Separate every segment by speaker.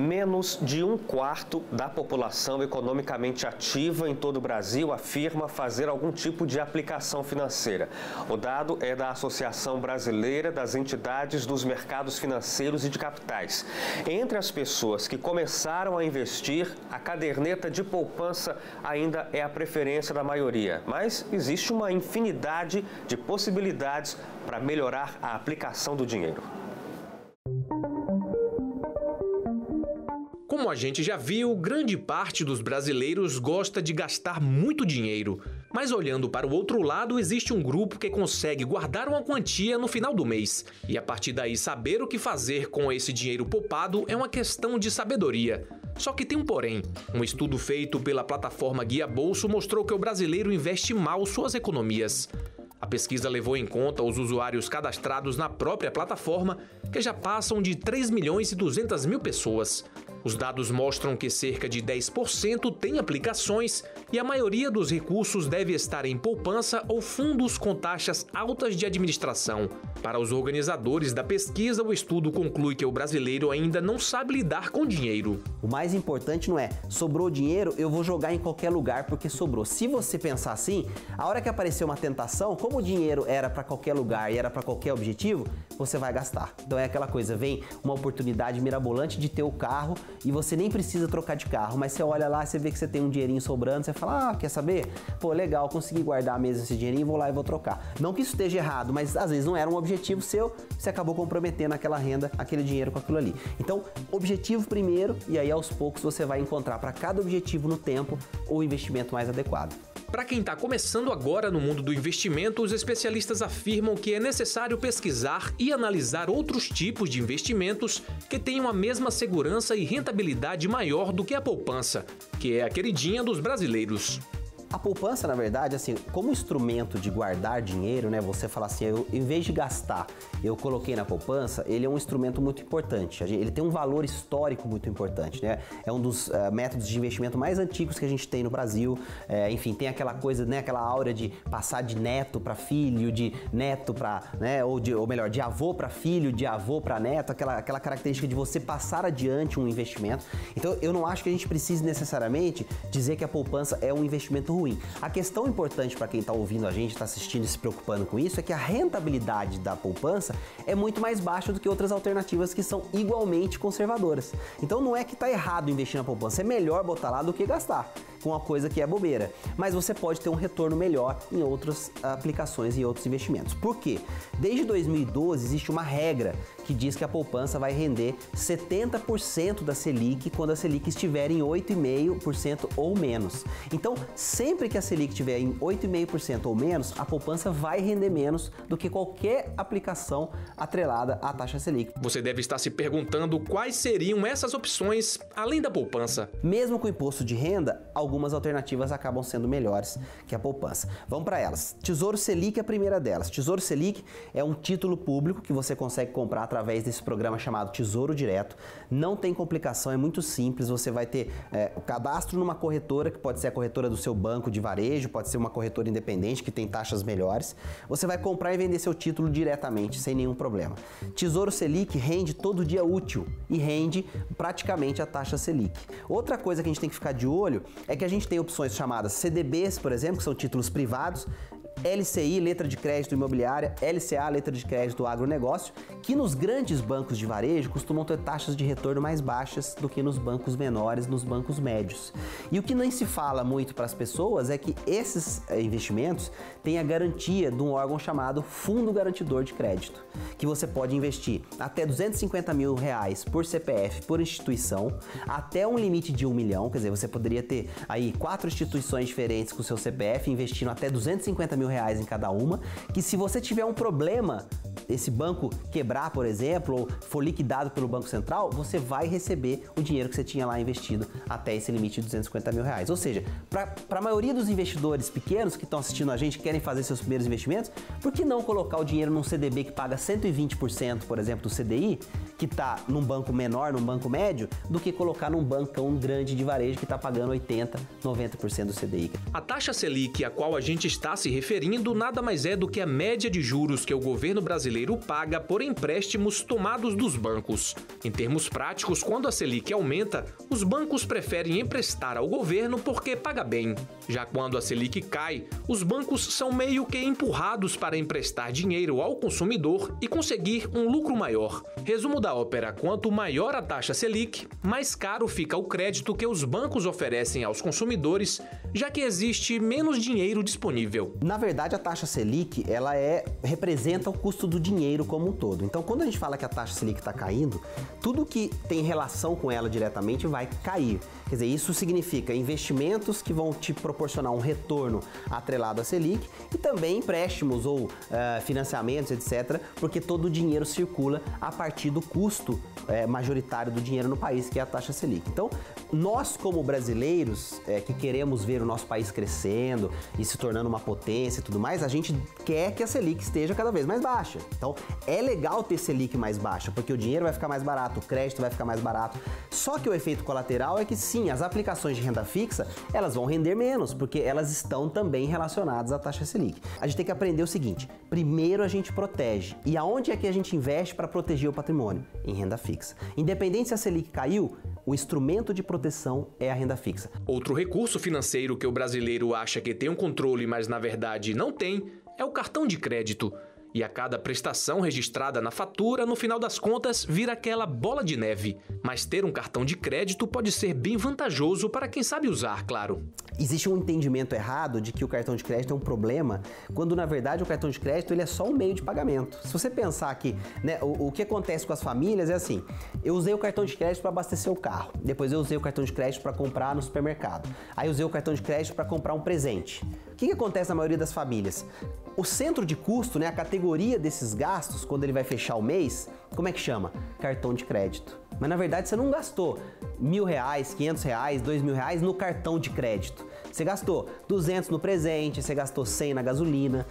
Speaker 1: Menos de um quarto da população economicamente ativa em todo o Brasil afirma fazer algum tipo de aplicação financeira. O dado é da Associação Brasileira das Entidades dos Mercados Financeiros e de Capitais. Entre as pessoas que começaram a investir, a caderneta de poupança ainda é a preferência da maioria, mas existe uma infinidade de possibilidades para melhorar a aplicação do dinheiro.
Speaker 2: Como a gente já viu, grande parte dos brasileiros gosta de gastar muito dinheiro. Mas olhando para o outro lado, existe um grupo que consegue guardar uma quantia no final do mês. E a partir daí saber o que fazer com esse dinheiro poupado é uma questão de sabedoria. Só que tem um porém. Um estudo feito pela plataforma Guia Bolso mostrou que o brasileiro investe mal suas economias. A pesquisa levou em conta os usuários cadastrados na própria plataforma, que já passam de 3.200.000 pessoas. Os dados mostram que cerca de 10% tem aplicações e a maioria dos recursos deve estar em poupança ou fundos com taxas altas de administração. Para os organizadores da pesquisa, o estudo conclui que o brasileiro ainda não sabe lidar com dinheiro.
Speaker 3: O mais importante não é, sobrou dinheiro, eu vou jogar em qualquer lugar porque sobrou. Se você pensar assim, a hora que aparecer uma tentação, como o dinheiro era para qualquer lugar e era para qualquer objetivo, você vai gastar. Então é aquela coisa, vem uma oportunidade mirabolante de ter o carro e você nem precisa trocar de carro, mas você olha lá, você vê que você tem um dinheirinho sobrando, você fala, quer saber? Pô, legal, consegui guardar mesmo esse dinheirinho, vou lá e vou trocar. Não que isso esteja errado, mas às vezes não era um objetivo seu, você acabou comprometendo aquela renda, aquele dinheiro com aquilo ali. Então, objetivo primeiro, e aí aos poucos você vai encontrar para cada objetivo no tempo o investimento mais adequado.
Speaker 2: Para quem está começando agora no mundo do investimento, os especialistas afirmam que é necessário pesquisar e analisar outros tipos de investimentos que tenham a mesma segurança e rentabilidade maior do que a poupança, que é a queridinha dos brasileiros.
Speaker 3: A poupança, na verdade, assim, como instrumento de guardar dinheiro, né? Você fala assim, em vez de gastar, eu coloquei na poupança, ele é um instrumento muito importante. Ele tem um valor histórico muito importante, né? É um dos métodos de investimento mais antigos que a gente tem no Brasil. Enfim, tem aquela coisa, né? Aquela aura de passar de neto para filho, de neto para, né? Ou melhor, de avô para filho, de avô para neto, aquela característica de você passar adiante um investimento. Então, eu não acho que a gente precise necessariamente dizer que a poupança é um investimento ruim. A questão importante para quem está ouvindo a gente, está assistindo e se preocupando com isso, é que a rentabilidade da poupança é muito mais baixa do que outras alternativas que são igualmente conservadoras. Então não é que está errado investir na poupança, é melhor botar lá do que gastar com uma coisa que é bobeira. Mas você pode ter um retorno melhor em outras aplicações e outros investimentos. Por quê? Desde 2012 existe uma regra que diz que a poupança vai render 70% da Selic quando a Selic estiver em 8,5% ou menos. Então, sempre que a Selic estiver em 8,5% ou menos, a poupança vai render menos do que qualquer aplicação atrelada à taxa Selic.
Speaker 2: Você deve estar se perguntando quais seriam essas opções além da poupança.
Speaker 3: Mesmo com o imposto de renda, algumas alternativas acabam sendo melhores que a poupança. Vamos para elas. Tesouro Selic é a primeira delas. Tesouro Selic é um título público que você consegue comprar através desse programa chamado Tesouro Direto. Não tem complicação, é muito simples. Você vai ter o cadastro numa corretora, que pode ser a corretora do seu banco de varejo, pode ser uma corretora independente que tem taxas melhores. Você vai comprar e vender seu título diretamente, sem nenhum problema. Tesouro Selic rende todo dia útil e rende praticamente a taxa Selic. Outra coisa que a gente tem que ficar de olho é que a gente tem opções chamadas CDBs, por exemplo, que são títulos privados, LCI, letra de crédito imobiliária, LCA, letra de crédito agronegócio, que nos grandes bancos de varejo costumam ter taxas de retorno mais baixas do que nos bancos menores, nos bancos médios. E o que nem se fala muito para as pessoas é que esses investimentos têm a garantia de um órgão chamado Fundo Garantidor de Crédito, que você pode investir até R$250 mil por CPF por instituição, até um limite de 1 milhão, quer dizer, você poderia ter aí 4 instituições diferentes com o seu CPF investindo até R$250 mil em cada uma, que se você tiver um problema, esse banco quebrar, por exemplo, ou for liquidado pelo Banco Central, você vai receber o dinheiro que você tinha lá investido até esse limite de R$250 mil. Ou seja, para a maioria dos investidores pequenos que estão assistindo a gente, que querem fazer seus primeiros investimentos, por que não colocar o dinheiro num CDB que paga 120%, por exemplo, do CDI, que está num banco menor, num banco médio, do que colocar num bancão grande de varejo que está pagando 80%, 90% do CDI.
Speaker 2: A taxa Selic a qual a gente está se referindo nada mais é do que a média de juros que o governo brasileiro brasileiro paga por empréstimos tomados dos bancos. Em termos práticos, quando a Selic aumenta, os bancos preferem emprestar ao governo porque paga bem. Já quando a Selic cai, os bancos são meio que empurrados para emprestar dinheiro ao consumidor e conseguir um lucro maior. Resumo da ópera: quanto maior a taxa Selic, mais caro fica o crédito que os bancos oferecem aos consumidores, já que existe menos dinheiro disponível.
Speaker 3: Na verdade, a taxa Selic, ela representa o custo do dinheiro como um todo. Então, quando a gente fala que a taxa Selic está caindo, tudo que tem relação com ela diretamente vai cair. Quer dizer, isso significa investimentos que vão te proporcionar um retorno atrelado à Selic e também empréstimos ou financiamentos, etc., porque todo o dinheiro circula a partir do custo majoritário do dinheiro no país, que é a taxa Selic. Então, nós como brasileiros que queremos ver o nosso país crescendo e se tornando uma potência e tudo mais, a gente quer que a Selic esteja cada vez mais baixa. Então, é legal ter Selic mais baixa, porque o dinheiro vai ficar mais barato, o crédito vai ficar mais barato. Só que o efeito colateral é que sim, as aplicações de renda fixa, elas vão render menos, porque elas estão também relacionadas à taxa Selic. A gente tem que aprender o seguinte: primeiro a gente protege. E aonde é que a gente investe para proteger o patrimônio? Em renda fixa. Independente se a Selic caiu, o instrumento de proteção é a renda fixa.
Speaker 2: Outro recurso financeiro que o brasileiro acha que tem um controle, mas na verdade não tem, é o cartão de crédito. E a cada prestação registrada na fatura, no final das contas, vira aquela bola de neve. Mas ter um cartão de crédito pode ser bem vantajoso para quem sabe usar, claro.
Speaker 3: Existe um entendimento errado de que o cartão de crédito é um problema, quando na verdade o cartão de crédito ele é só um meio de pagamento. Se você pensar que o que acontece com as famílias é assim: eu usei o cartão de crédito para abastecer o carro, depois eu usei o cartão de crédito para comprar no supermercado, aí eu usei o cartão de crédito para comprar um presente. O que acontece na maioria das famílias? O centro de custo, a categoria desses gastos, quando ele vai fechar o mês, como é que chama? Cartão de crédito. Mas na verdade você não gastou R$1.000, R$500, R$2.000 no cartão de crédito. Você gastou 200 no presente, você gastou 100 na gasolina,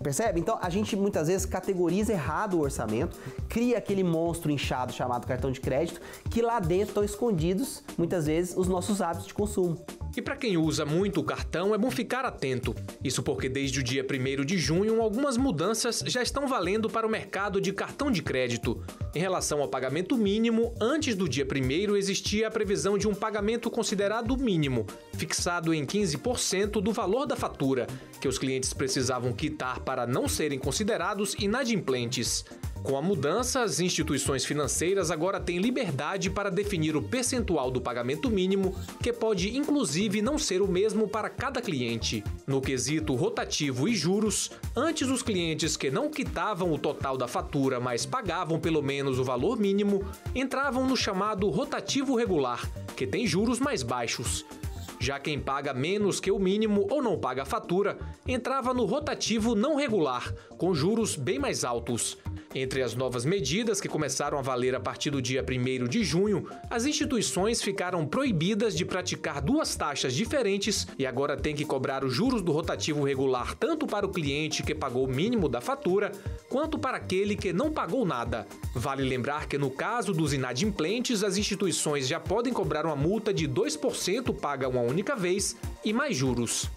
Speaker 3: percebe? Então a gente muitas vezes categoriza errado o orçamento, cria aquele monstro inchado chamado cartão de crédito, que lá dentro estão escondidos muitas vezes os nossos hábitos de consumo.
Speaker 2: E para quem usa muito o cartão, é bom ficar atento. Isso porque desde o dia 1º de junho, algumas mudanças já estão valendo para o mercado de cartão de crédito. Em relação ao pagamento mínimo, antes do dia 1º existia a previsão de um pagamento considerado mínimo, fixado em 15% do valor da fatura, que os clientes precisavam quitar para não serem considerados inadimplentes. Com a mudança, as instituições financeiras agora têm liberdade para definir o percentual do pagamento mínimo, que pode inclusive não ser o mesmo para cada cliente. No quesito rotativo e juros, antes os clientes que não quitavam o total da fatura, mas pagavam pelo menos o valor mínimo, entravam no chamado rotativo regular, que tem juros mais baixos. Já quem paga menos que o mínimo ou não paga a fatura, entrava no rotativo não regular, com juros bem mais altos. Entre as novas medidas que começaram a valer a partir do dia 1º de junho, as instituições ficaram proibidas de praticar duas taxas diferentes e agora têm que cobrar os juros do rotativo regular tanto para o cliente que pagou o mínimo da fatura, quanto para aquele que não pagou nada. Vale lembrar que no caso dos inadimplentes, as instituições já podem cobrar uma multa de 2% paga uma única vez e mais juros.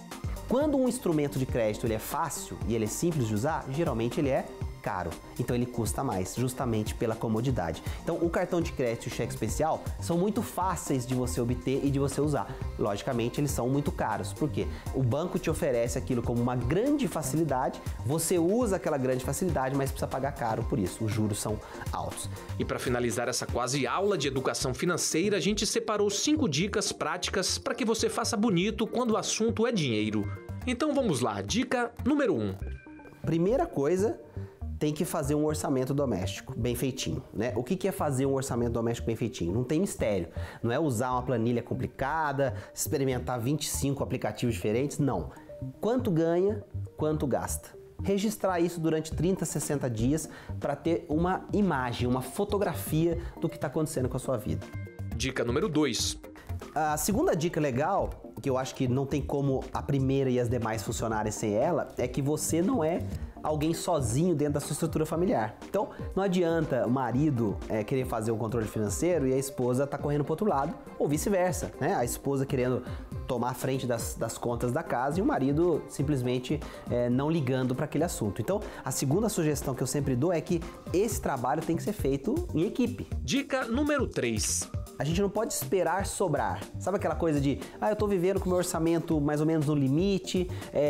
Speaker 3: Quando um instrumento de crédito ele é fácil e ele é simples de usar, geralmente ele é caro, então ele custa mais, justamente pela comodidade. Então o cartão de crédito e o cheque especial são muito fáceis de você obter e de você usar. Logicamente eles são muito caros, porque o banco te oferece aquilo como uma grande facilidade, você usa aquela grande facilidade, mas precisa pagar caro por isso, os juros são altos.
Speaker 2: E para finalizar essa quase aula de educação financeira, a gente separou 5 dicas práticas para que você faça bonito quando o assunto é dinheiro. Então vamos lá, dica número 1.
Speaker 3: Primeira coisa, tem que fazer um orçamento doméstico bem feitinho, né? O que é fazer um orçamento doméstico bem feitinho? Não tem mistério, não é usar uma planilha complicada, experimentar 25 aplicativos diferentes, não. Quanto ganha, quanto gasta. Registrar isso durante 30, 60 dias para ter uma imagem, uma fotografia do que está acontecendo com a sua vida.
Speaker 2: Dica número 2.
Speaker 3: A segunda dica legal, que eu acho que não tem como a primeira e as demais funcionarem sem ela, é que você não é alguém sozinho dentro da sua estrutura familiar. Então, não adianta o marido querer fazer o controle financeiro e a esposa tá correndo pro outro lado, ou vice-versa, né? A esposa querendo tomar a frente das contas da casa e o marido simplesmente não ligando para aquele assunto. Então, a segunda sugestão que eu sempre dou é que esse trabalho tem que ser feito em equipe.
Speaker 2: Dica número 3.
Speaker 3: A gente não pode esperar sobrar. Sabe aquela coisa de, eu tô vivendo com o meu orçamento mais ou menos no limite,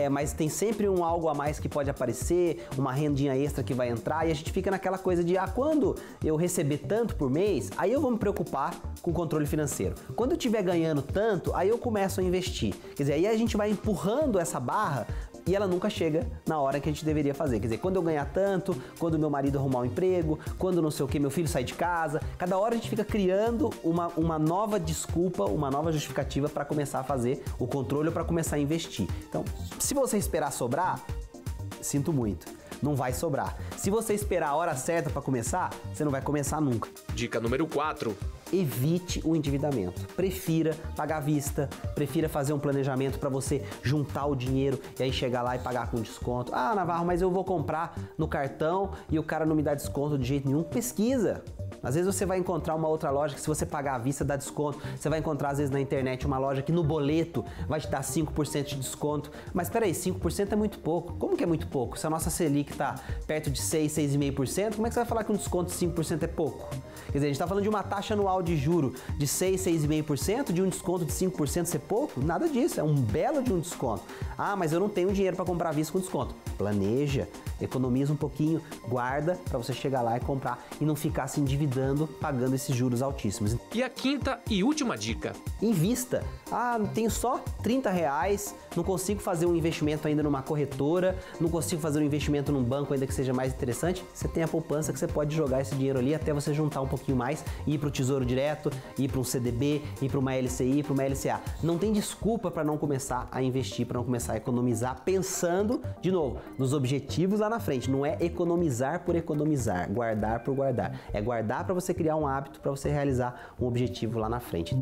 Speaker 3: mas tem sempre algo a mais que pode aparecer, uma rendinha extra que vai entrar, e a gente fica naquela coisa de, quando eu receber tanto por mês, aí eu vou me preocupar com o controle financeiro. Quando eu estiver ganhando tanto, aí eu começo a investir. Quer dizer, aí a gente vai empurrando essa barra e ela nunca chega na hora que a gente deveria fazer. Quer dizer, quando eu ganhar tanto, quando meu marido arrumar um emprego, quando não sei o que, meu filho sair de casa, cada hora a gente fica criando uma nova desculpa, uma nova justificativa para começar a fazer o controle ou para começar a investir. Então, se você esperar sobrar, sinto muito, não vai sobrar. Se você esperar a hora certa para começar, você não vai começar nunca.
Speaker 2: Dica número 4.
Speaker 3: Evite o endividamento. Prefira pagar à vista, prefira fazer um planejamento para você juntar o dinheiro e aí chegar lá e pagar com desconto. Navarro, mas eu vou comprar no cartão e o cara não me dá desconto de jeito nenhum. Pesquisa. Às vezes você vai encontrar uma outra loja que se você pagar à vista dá desconto. Você vai encontrar às vezes na internet uma loja que no boleto vai te dar 5% de desconto. Mas peraí, 5% é muito pouco. Como que é muito pouco? Se a nossa Selic está perto de 6, 6,5%, como é que você vai falar que um desconto de 5% é pouco? Quer dizer, a gente está falando de uma taxa anual de juro de 6, 6,5%, de um desconto de 5% ser pouco? Nada disso, é um belo de um desconto. Mas eu não tenho dinheiro para comprar à vista com desconto. Planeja, economiza um pouquinho, guarda para você chegar lá e comprar e não ficar se endividando, pagando esses juros altíssimos.
Speaker 2: E a quinta e última dica.
Speaker 3: Invista. Tenho só R$30, não consigo fazer um investimento ainda numa corretora, não consigo fazer um investimento num banco ainda que seja mais interessante. Você tem a poupança que você pode jogar esse dinheiro ali até você juntar um pouquinho mais, ir para o Tesouro Direto, ir para um CDB, ir para uma LCI, para uma LCA. Não tem desculpa para não começar a investir, para não começar a economizar, pensando, de novo, nos objetivos lá na frente. Não é economizar por economizar, guardar por guardar. É guardar para você criar um hábito, para você realizar um objetivo lá na frente.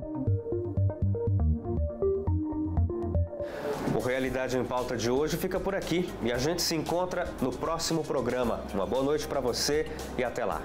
Speaker 1: O Realidade em Pauta de hoje fica por aqui e a gente se encontra no próximo programa. Uma boa noite para você e até lá.